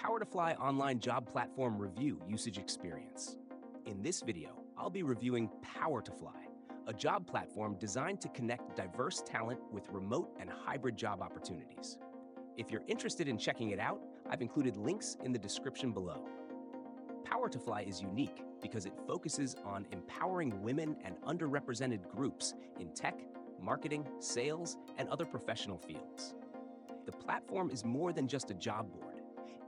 PowerToFly online job platform review usage experience. In this video, I'll be reviewing PowerToFly, a job platform designed to connect diverse talent with remote and hybrid job opportunities. If you're interested in checking it out, I've included links in the description below. PowerToFly is unique because it focuses on empowering women and underrepresented groups in tech, marketing, sales, and other professional fields. The platform is more than just a job board.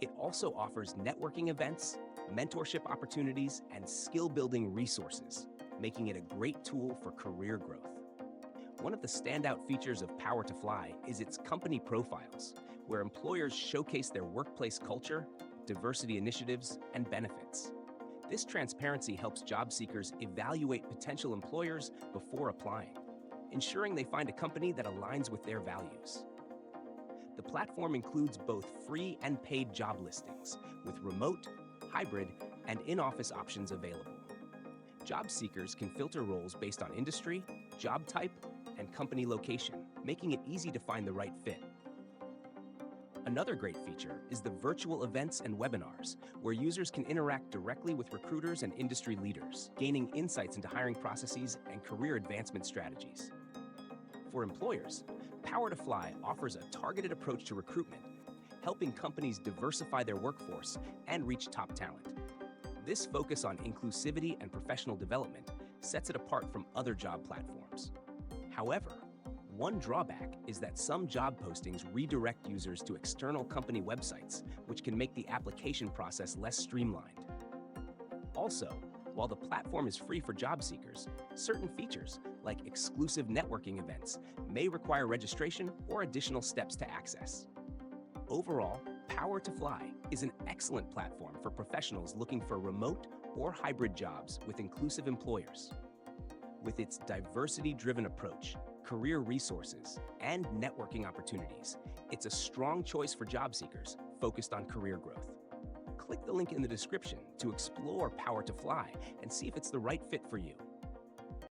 It also offers networking events, mentorship opportunities, and skill-building resources, making it a great tool for career growth. One of the standout features of PowerToFly is its company profiles, where employers showcase their workplace culture, diversity initiatives, and benefits. This transparency helps job seekers evaluate potential employers before applying, ensuring they find a company that aligns with their values. The platform includes both free and paid job listings, with remote, hybrid, and in-office options available. Job seekers can filter roles based on industry, job type, and company location, making it easy to find the right fit. Another great feature is the virtual events and webinars, where users can interact directly with recruiters and industry leaders, gaining insights into hiring processes and career advancement strategies. For employers, PowerToFly offers a targeted approach to recruitment, helping companies diversify their workforce and reach top talent. This focus on inclusivity and professional development sets it apart from other job platforms. However, one drawback is that some job postings redirect users to external company websites, which can make the application process less streamlined. Also, while the platform is free for job seekers, certain features, like exclusive networking events, may require registration or additional steps to access. Overall, PowerToFly is an excellent platform for professionals looking for remote or hybrid jobs with inclusive employers. With its diversity-driven approach, career resources, and networking opportunities, it's a strong choice for job seekers focused on career growth. Click the link in the description to explore PowerToFly and see if it's the right fit for you.